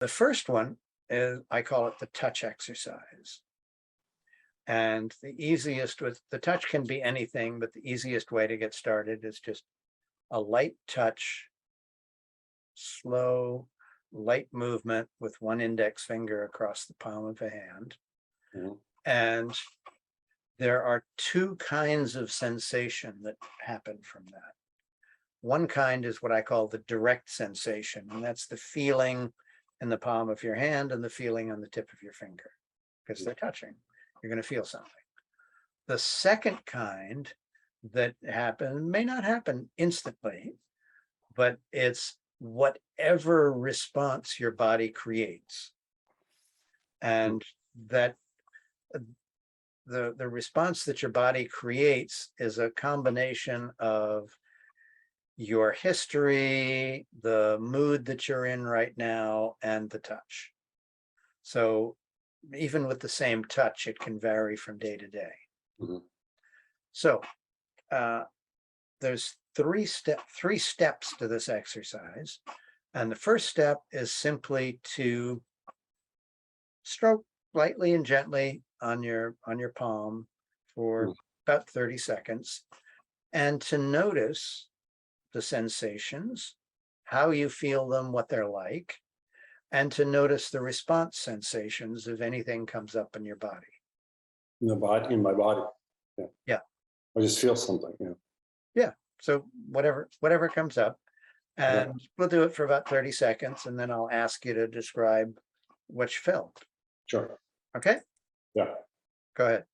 The first one is, I call it the touch exercise. And the easiest with the touch can be anything, but the easiest way to get started is just a light touch, slow, light movement with one index finger across the palm of a hand. Mhm. And there are two kinds of sensation that happen from that. One kind is what I call the direct sensation, and that's the feeling in the palm of your hand and the feeling on the tip of your finger, because they're touching. You're going to feel something. The second kind that may not happen instantly, but it's whatever response your body creates. And that the response that your body creates is a combination of your history, the mood that you're in right now, and the touch. So even with the same touch, it can vary from day to day. Mhm. So there's three steps to this exercise. And the first step is simply to stroke lightly and gently on your palm for about 30 seconds, and to notice the sensations, how you feel them, what they're like, and to notice the response sensations if anything comes up in your body. In my body. Yeah. Yeah. I just feel something. Yeah. Yeah. So whatever comes up, and we'll do it for about 30 seconds, and then I'll ask you to describe what you felt. Sure. Okay? Yeah. Go ahead.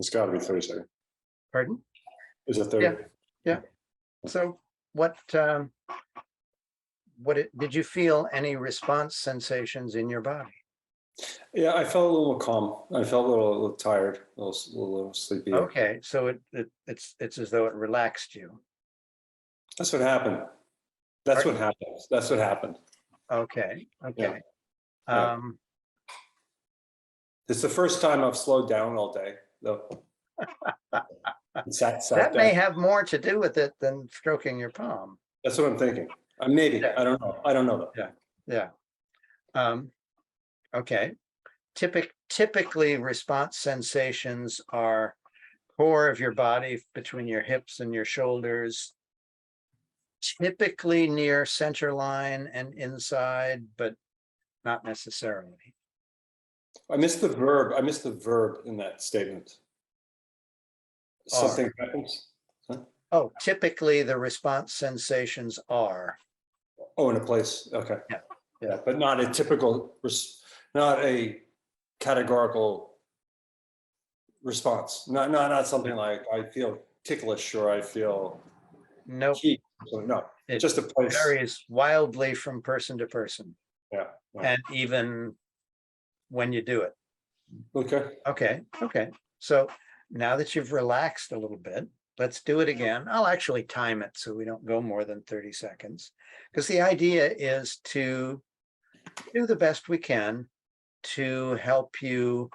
It's got to be 30 seconds. Pardon? Is it 30? Yeah. Yeah. So did you feel any response sensations in your body? Yeah, I felt a little calm. I felt a little tired, a little sleepy. Okay, so it's as though it relaxed you. That's what happened. That's Pardon? what happened. That's what happened. Okay. Okay. Yeah. It's the first time I've slowed down all day, though. Sat That down. may have more to do with it than stroking your palm. That's what I'm thinking. Maybe. Yeah. I don't know. I don't know though. Yeah. Yeah. Okay. Typically, response sensations are core of your body between your hips and your shoulders, typically near center line and inside, but not necessarily. I missed the verb. I missed the verb in that statement. Something happens. Huh? Oh, typically the response sensations are. Oh, in a place. Okay. Yeah. Yeah, but not a typical, not a categorical response. Not something like I feel ticklish or I feel Nope. heat. No, It just a place. varies wildly from person to person. Yeah. And even when you do it. Okay. Okay. So now that you've relaxed a little bit, let's do it again. I'll actually time it so we don't go more than 30 seconds, because the idea is to do the best we can to help you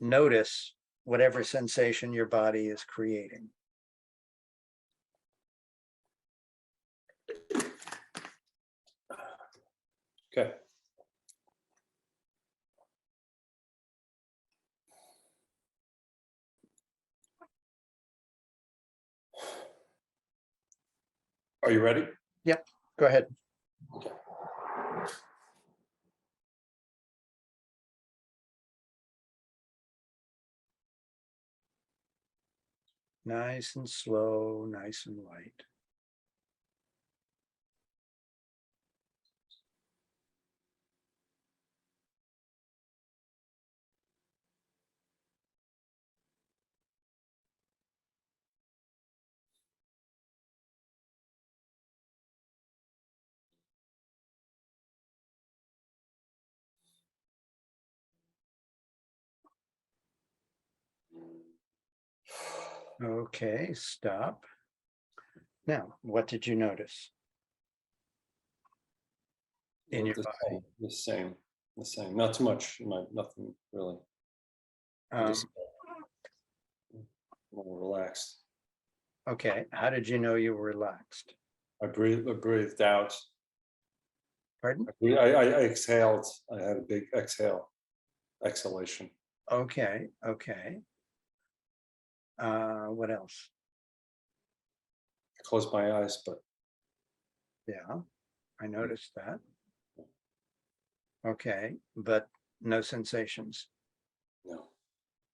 notice whatever sensation your body is creating. Okay. Are you ready? Yep, go ahead. Okay. Nice and slow, nice and light. Okay, stop. Now, what did you notice in your body? The same. Not too much. Nothing really. Just more relaxed. Okay, how did you know you were relaxed? I breathed out. Pardon? I exhaled. I had a big exhalation. Okay, okay. What else? I closed my eyes, but Yeah, I noticed that. Okay, but no sensations.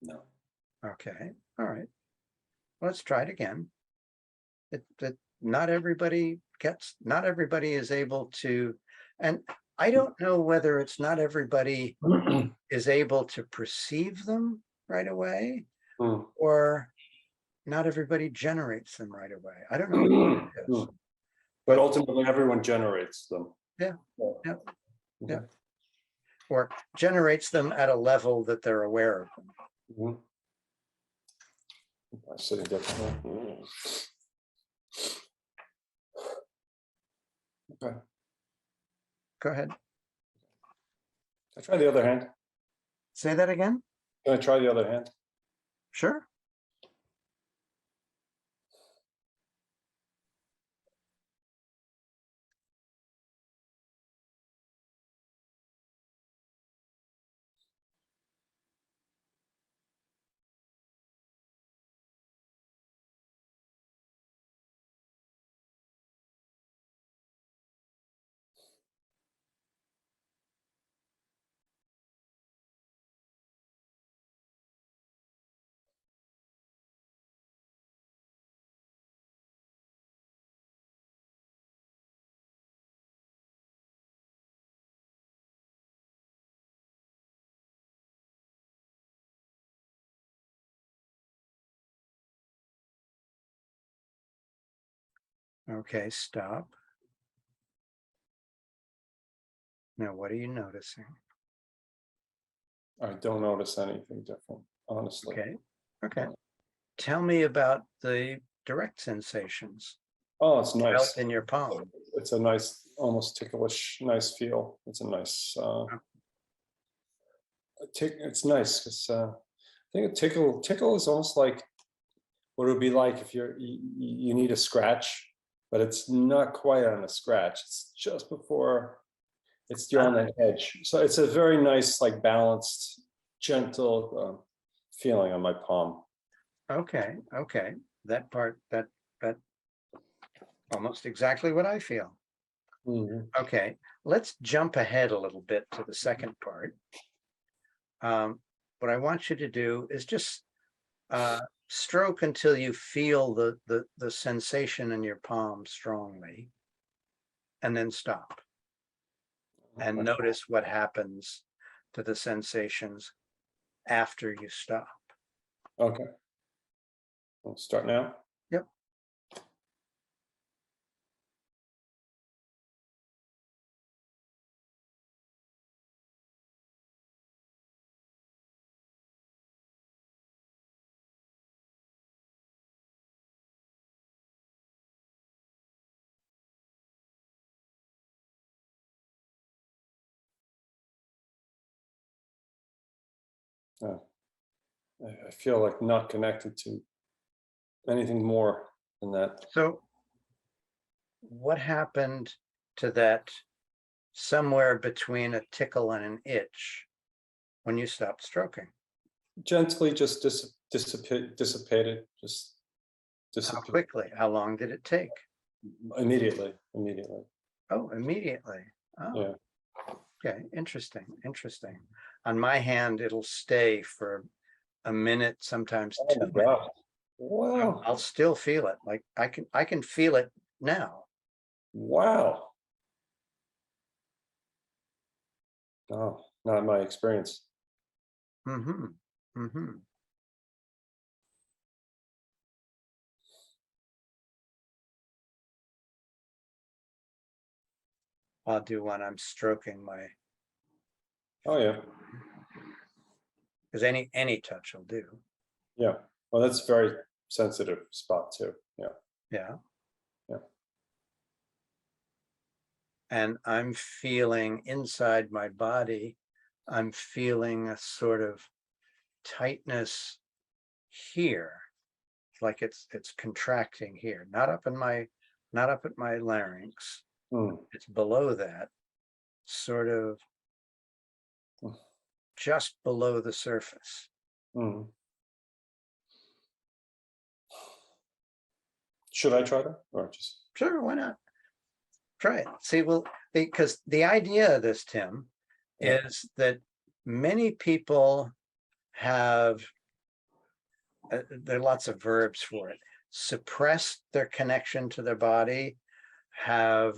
no. Okay, all right. Let's try it again. Not everybody is able to, and I don't know whether it's not everybody is able to perceive them right away, Mm. or not everybody generates them right away. I don't know what it is. But ultimately, everyone generates them. Yeah, yeah, yeah. Okay. Or generates them at a level that they're aware of them. Mhm. I'm sitting differently. Okay. Go ahead. I try the other hand. Say that again. Can I try the other hand? Sure. Okay, stop. Now, what are you noticing? I don't notice anything different, honestly. Okay, okay. Tell me about the direct sensations Oh, it's nice. felt in your palm. It's a nice, almost ticklish, nice feel. It's a nice, it's nice because I think a tickle is almost like what it would be like if you need a scratch, but it's not quite on a scratch. It's just before you're on that edge. So it's a very nice, like balanced, gentle feeling on my palm. Okay, okay. That part, that almost exactly what I feel. Mhm. Okay, let's jump ahead a little bit to the second part. What I want you to do is just stroke until you feel the sensation in your palm strongly, and then stop. And Okay. notice what happens to the sensations after you stop. Okay. We'll start now. Yep. I feel like not connected to anything more than that. So what happened to that somewhere between a tickle and an itch when you stopped stroking? Gently just dissipated, just How disappeared quickly? How long did it take? immediately. Oh, immediately. Oh, Yeah. okay. Interesting. Interesting. On my hand, it'll stay for a minute, sometimes Oh 2 my minutes. God. Wow. I'll still feel it. Like I can feel it now. Wow. No, not my experience. Mm-hmm. Mm-hmm. I'll do when I'm stroking my, Oh, yeah. because any touch will do. Yeah. Well, that's a very sensitive spot too. Yeah. Yeah. Yeah. And I'm feeling inside my body, I'm feeling a sort of tightness here, like it's contracting here, not up at my larynx. Mm. It's below that, sort of just below the surface. Mm. Should I try that or just? Sure, why not? Try it. See, well, because the idea of this, Tim, Yeah. is that many people have, there are lots of verbs for it, suppressed their connection to their body, have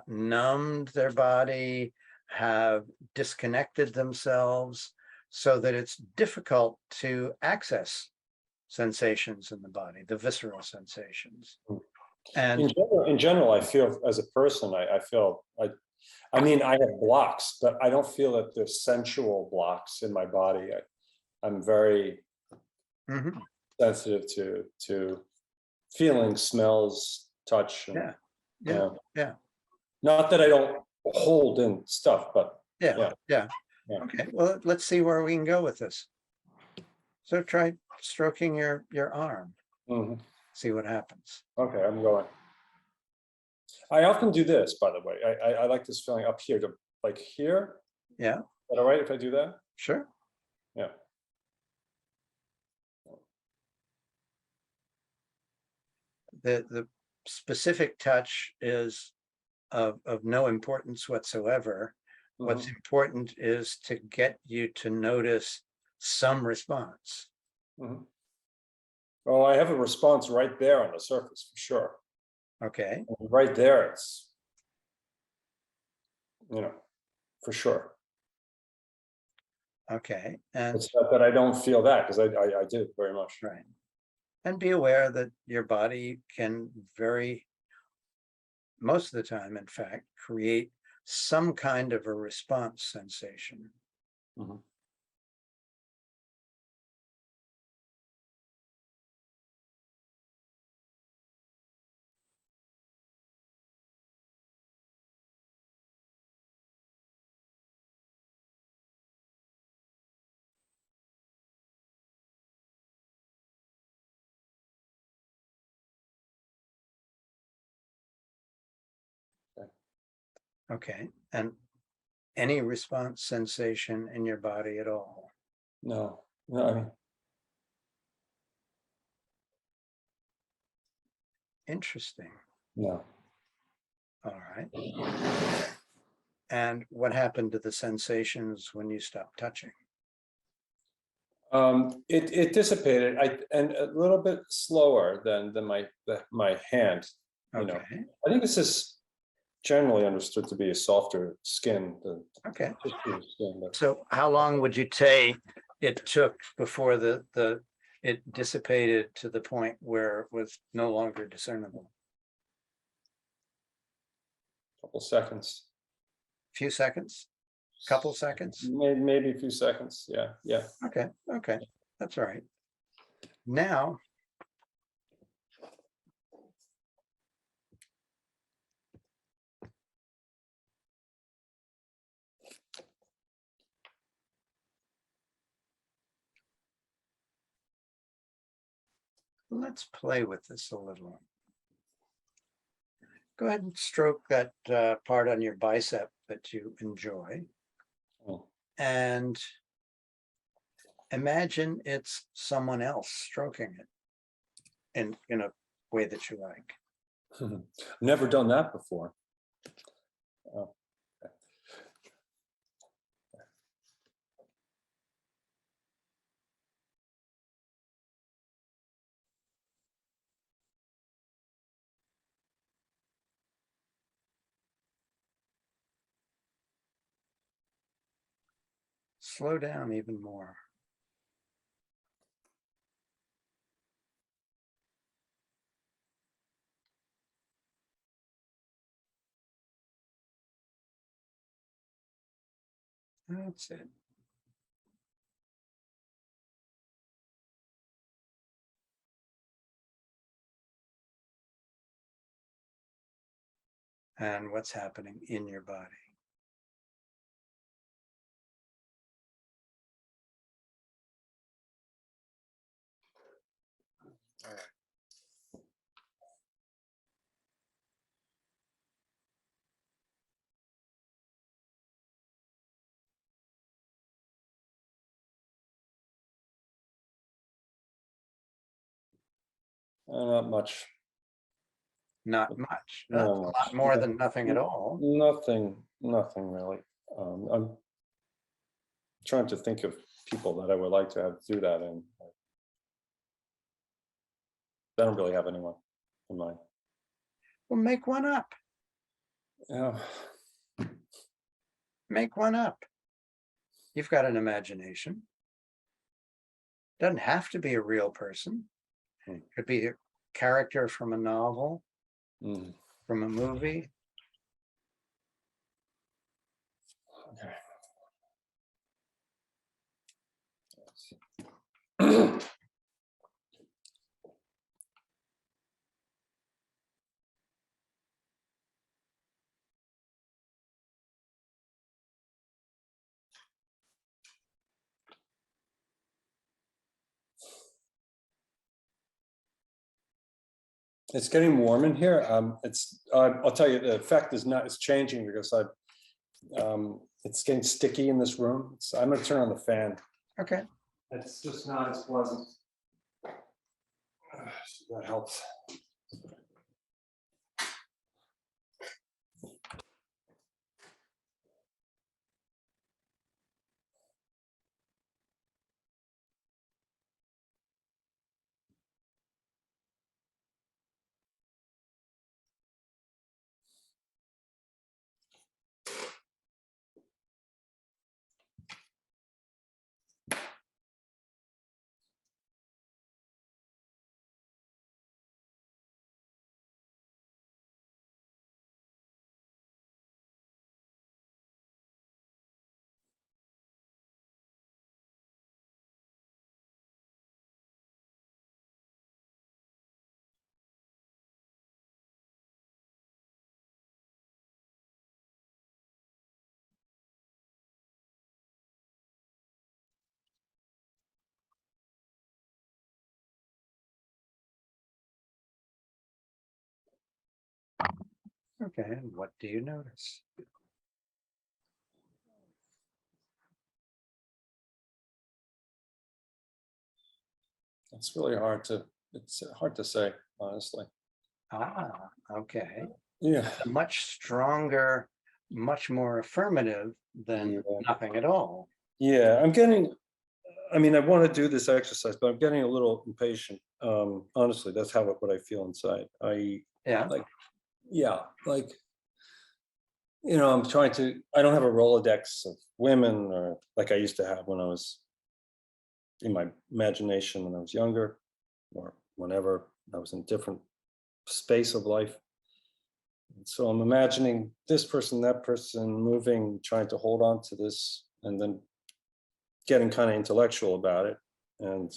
numbed their body, have disconnected themselves so that it's difficult to access sensations in the body, the visceral sensations. And In general, I feel as a person, I feel I mean, I have blocks, but I don't feel that there's sensual blocks in my body. I'm very mhm, sensitive to feelings, smells, touch, and yeah, yeah, yeah. yeah, Not that I don't hold in stuff, but yeah, yeah, yeah. yeah. Okay, well, let's see where we can go with this. So try stroking your arm, Mhm. see what happens. Okay, I'm going. I often do this, by the way. I like this feeling up here, to like here. Yeah, Is that all right if I do that? sure. Yeah. The specific touch is of no importance whatsoever. What's Hmm. important is to get you to notice some response. Hmm. Well, I have a response right there on the surface for sure. Okay, And right there, it's, you know, for sure. okay, and It's not that I don't feel that, because I do very much. right. And be aware that your body can very, most of the time, in fact, create some kind of a response sensation. Mhm. Okay, and any response sensation in your body at all. No, no, I mean, Interesting. no. All right. And what happened to the sensations when you stopped touching? It dissipated. And a little bit slower than my hand. You know, Okay, I think this is generally understood to be a softer skin than okay. tissue skin. But So how long would you say it took before it dissipated to the point where it was no longer discernible? a couple seconds, Few seconds? Couple seconds? maybe a few seconds. Yeah, yeah. Okay, okay, that's all right. Now, let's play with this a little. Go ahead and stroke that part on your bicep that you enjoy, Oh. and imagine it's someone else stroking it in a way that you like. Never done that before. Oh. Slow down even more. That's it. And what's happening in your body. All right. Not much. Not much. Not That's a much. lot more than nothing at all. Nothing really. I'm trying to think of people that I would like to have do that, and I don't really have anyone in mind. Well, make one up. Yeah. Make one up. You've got an imagination. Doesn't have to be a real person. Could be a character from a novel, from a movie. Okay. It's getting warm in here. I'll tell you, the effect is not, it's changing because it's getting sticky in this room. I'm gonna turn on the fan. Okay. It's just not as pleasant. That helps. Okay. And what do you notice? It's really hard to, it's hard to say, honestly. Ah, okay. Yeah. Much stronger, much more affirmative than nothing at all. Yeah, I mean, I want to do this exercise, but I'm getting a little impatient. Honestly, that's what I feel inside. Yeah. Like, I'm trying to, I don't have a Rolodex of women or like I used to have when I was in my imagination when I was younger, or whenever I was in a different space of life. And so I'm imagining this person, that person moving, trying to hold on to this, and then getting kind of intellectual about it. And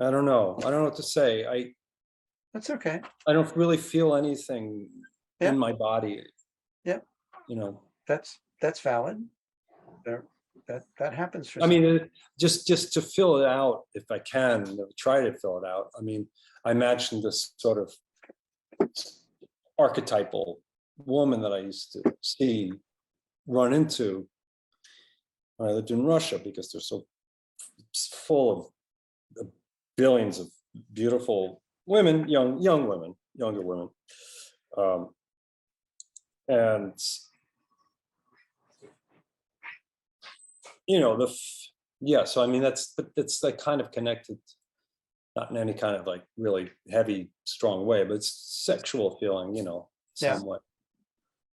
I don't know what to say. That's okay. I don't really feel anything Yeah. in my body. Yeah. That's valid. That happens for I mean, just to fill it out, if I can, try to fill it out. I mean, I imagine this sort of archetypal woman that I used to see run into when I lived in Russia, because they're so full of billions of beautiful women, young women, younger women, and so I mean that's like kind of connected, not in any kind of like really heavy strong way, but it's sexual feeling, Yeah. somewhat.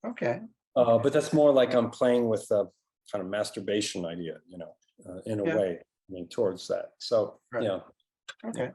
Okay. But that's more like I'm playing with a kind of masturbation idea, in a Yeah. way, I mean, towards that. So, Right. yeah. Okay.